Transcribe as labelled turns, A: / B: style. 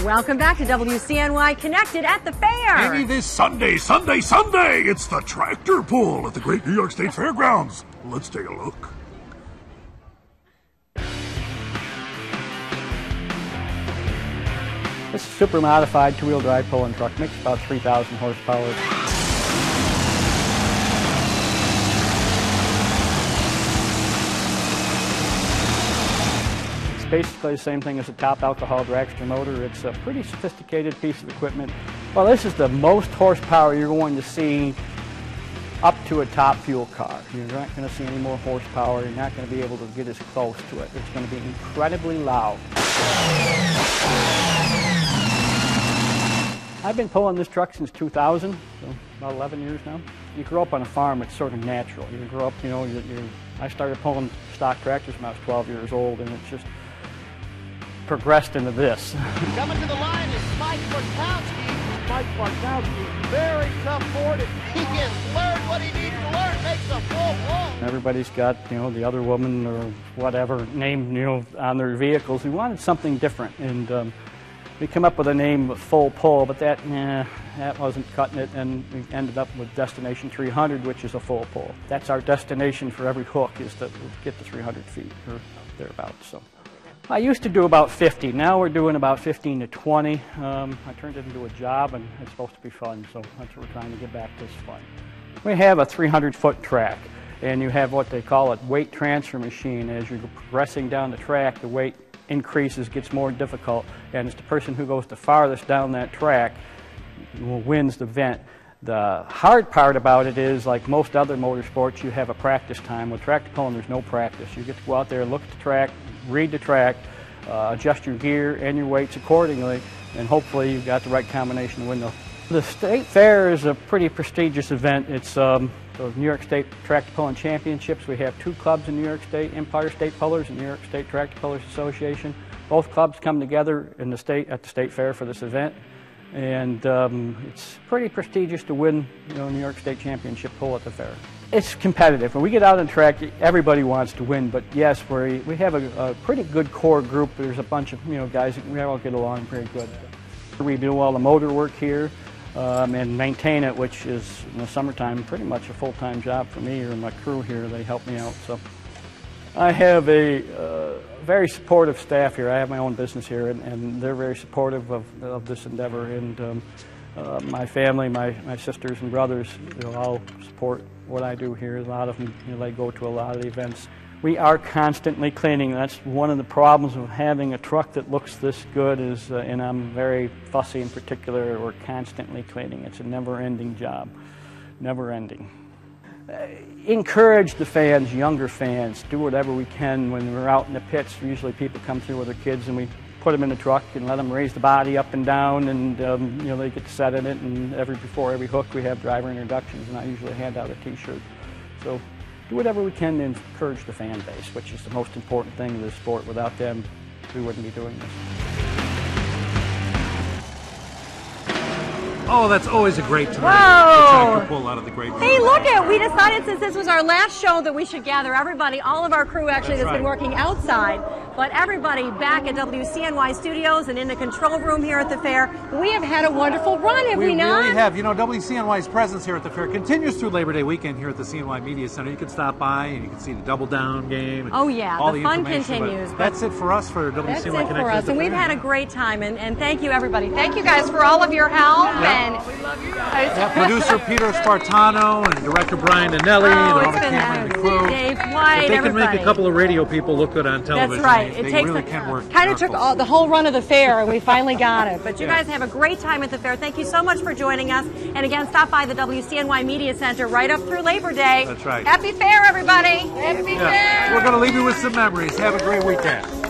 A: Welcome back to WCNY Connected at the fair.
B: Maybe this Sunday, it's the tractor pull at the Great New York State Fairgrounds. Let's take a look.
C: This is a super modified two-wheel drive pulling truck, makes about 3,000 horsepower. It's basically the same thing as a top alcohol dragster motor. It's a pretty sophisticated piece of equipment. Well, this is the most horsepower you're going to see up to a top fuel car. You're not going to see any more horsepower. You're not going to be able to get as close to it. It's going to be incredibly loud. I've been pulling this truck since 2000, so about 11 years now. You grow up on a farm, it's sort of natural. You grow up, I started pulling stock tractors when I was 12 years old, and it's just progressed into this.
D: Coming to the line is Mike Bartowski. Mike Bartowski, very tough board. He has learned what he needs to learn, makes a full pull.
C: Everybody's got, the other woman or whatever name, on their vehicles. We wanted something different, and we come up with a name, Full Pull, but that wasn't cutting it, and we ended up with Destination 300, which is a full pull. That's our destination for every hook, is to get to 300 feet or thereabouts. So I used to do about 50. Now we're doing about 15 to 20. I turned it into a job, and it's supposed to be fun, so that's what we're trying to get back to, is fun. We have a 300-foot track, and you have what they call a weight transfer machine. As you're progressing down the track, the weight increases, gets more difficult, and it's the person who goes the farthest down that track who wins the event. The hard part about it is, like most other motorsports, you have a practice time. With tractor pulling, there's no practice. You get to go out there, look at the track, read the track, adjust your gear and your weights accordingly, and hopefully you've got the right combination to win the State Fair is a pretty prestigious event. It's the New York State Tractor Pulling Championships. We have two clubs in New York State, Empire State Pullers and New York State Tractor Pullers Association. Both clubs come together in the state at the State Fair for this event, and it's pretty prestigious to win, New York State Championship pull at the fair. It's competitive. When we get out on the track, everybody wants to win, but yes, we have a pretty good core group. There's a bunch of guys that we all get along pretty good. We do all the motor work here. And maintain it, which is in the summertime pretty much a full-time job for me or my crew here. They help me out. So I have a very supportive staff here. I have my own business here, and they're very supportive of this endeavor. And my family, my sisters and brothers, all support what I do here. A lot of them, they go to a lot of the events. We are constantly cleaning. That's one of the problems of having a truck that looks this good is, and I'm very fussy in particular, we're constantly cleaning. It's a never-ending job, never-ending. Encourage the fans, younger fans, do whatever we can when we're out in the pits. Usually people come through with their kids and we put them in the truck and let them raise the body up and down, and they get to set in it, and before every hook we have driver introductions, and I usually hand out a t-shirt. So do whatever we can to encourage the fan base, which is the most important thing in this sport. Without them, we wouldn't be doing this.
B: Oh, that's always a great time.
A: Whoa!
B: To pull out of the great.
A: Hey, look it! We decided since this was our last show that we should gather everybody, all of our crew actually that's been working outside, but everybody back at WCNY Studios and in the control room here at the fair. We have had a wonderful run, have we not?
E: We really have. WCNY's presence here at the fair continues through Labor Day weekend here at the CNY Media Center. You can stop by and you can see the Double Down game.
A: Oh yeah,
E: all
A: the fun continues.
E: That's it for us for WCNY Connected.
A: That's it for us, and we've had a great time, and thank you everybody. Thank you guys for all of your help.
E: Yeah.
A: And we love you guys.
E: Producer Peter Spartano and director Brian Anelli and all the camera and the crew.
A: Dave White,
E: if they
A: everybody.
E: can make a couple of radio people look good on television.
A: That's right.
E: They really can work.
A: Kind of took the whole run of the fair, and we finally got it. But you guys have a great time at the fair. Thank you so much for joining us. And again, stop by the WCNY Media Center right up through Labor Day.
E: That's right.
A: Happy fair, everybody. Happy fair.
E: We're going to leave you with some memories. Have a great weekend.